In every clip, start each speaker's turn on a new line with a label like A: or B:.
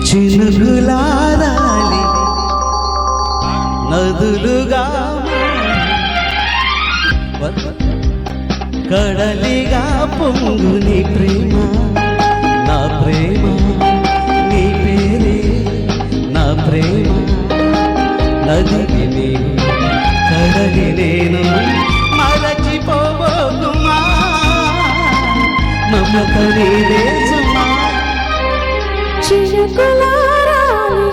A: చినుకులారాలి నదులుగా కడలిగా పొంగుని ప్రేమ నా ప్రేమ నీ పేరే నా ప్రేమ నదికి నేను కడలి నేను మరచిపోబోతుమా మమత నీదే సుమా
B: చినుకులారాలి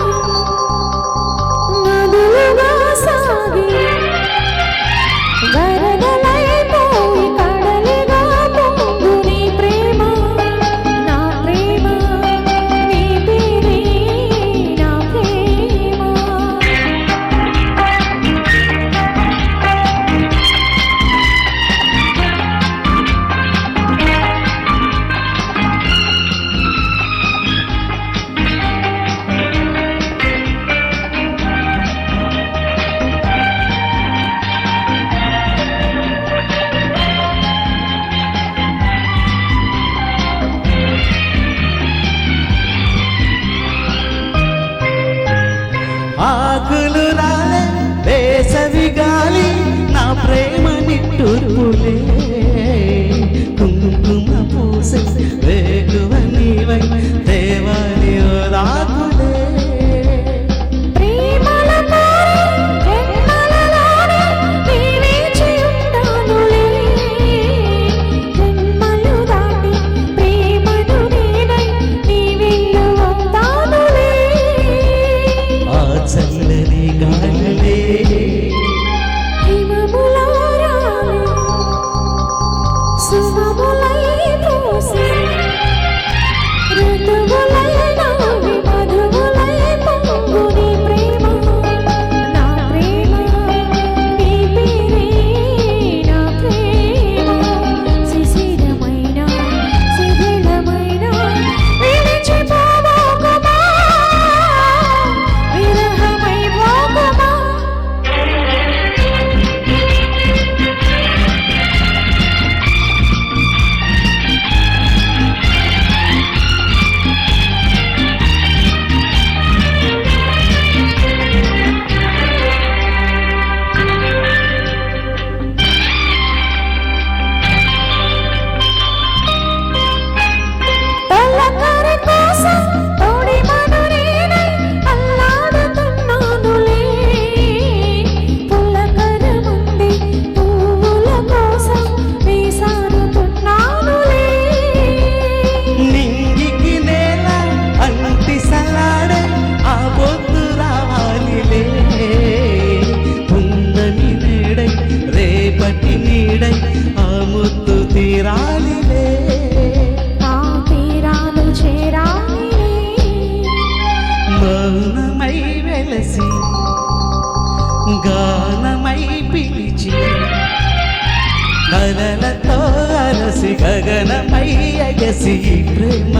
B: నదులుగా సాగి వరదలైపోయి కడలిగా పొంగు నీ ప్రేమ నా ప్రేమ నీ పేరే నా ప్రేమ
A: ఆకులు రాలే వేసవి గాలి నా ప్రేమ నిట్టూర్పులే కుంకుమ పూసే వేగువ నీవై దేవాని రాకులే
B: ప్రేమల తారే జన్మలలోనే నీవేచి ఉంటానులే జన్మలు దాటి ప్రేమను నేనై నీ విల్లు అవుతానులే
A: ఆ చల్లని గాలిలే
B: హిమములారాలి సుమములై పూసి ఋతువులై నావి మధువులై పొంగు నీ ప్రేమ నా ప్రేమ నీ పేరే నా ప్రేమ శిశిరమైన శిథిలమైన విడిచిపోబోకుమా విరహమై పోకుమా తలకరి కోసం తోడి మనురేనై అల్లాడుతున్నానులే పులకరముంది పువ్వుల కోసం వేసారుతున్నానులే
A: నింగికి నేల అంటి సలాడే ఆ పొద్దు రావాలిలే పున్నమి నేడై రేపటి నీడై ఆ ముద్దు తీరాలిలే
B: ఆ తీరాలు చేరాలిలే
A: మౌనమై వెలసి గానమై పిలిచి కలలతో అలసి గగనమై ఎగసి ప్రేమ